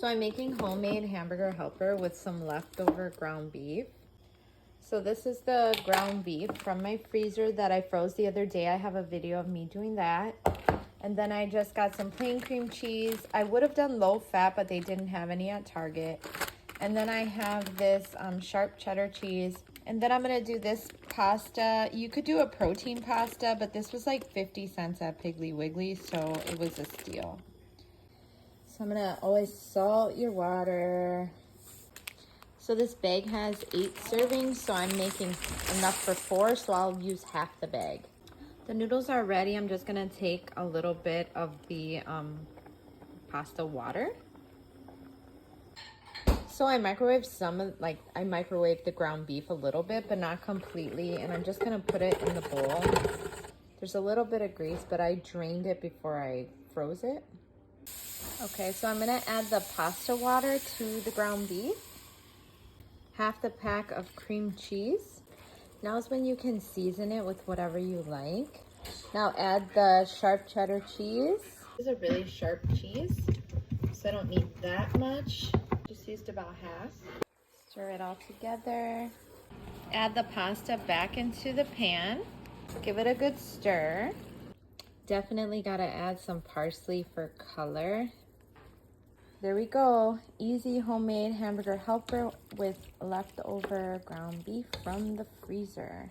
So I'm making homemade hamburger helper with some leftover ground beef. So this is the ground beef from my freezer that I froze the other day. I have a video of me doing that. And then I just got some plain cream cheese. I would have done low fat, but they didn't have any at Target. And then I have this sharp cheddar cheese. And then I'm gonna do this pasta. You could do a protein pasta, but this was like 50 cents at Piggly Wiggly, so it was a steal. So I'm gonna always salt your water. So this bag has 8 servings, so I'm making enough for 4, so I'll use half the bag. The noodles are ready. I'm just gonna take a little bit of the pasta water. So I microwaved I microwaved the ground beef a little bit, but not completely. And I'm just gonna put it in the bowl. There's a little bit of grease, but I drained it before I froze it. Okay, so I'm gonna add the pasta water to the ground beef. Half the pack of cream cheese. Now is when you can season it with whatever you like. Now add the sharp cheddar cheese. This is a really sharp cheese, so I don't need that much. Just used about half. Stir it all together. Add the pasta back into the pan. Give it a good stir. Definitely gotta add some parsley for color. There we go. Easy homemade hamburger helper with leftover ground beef from the freezer.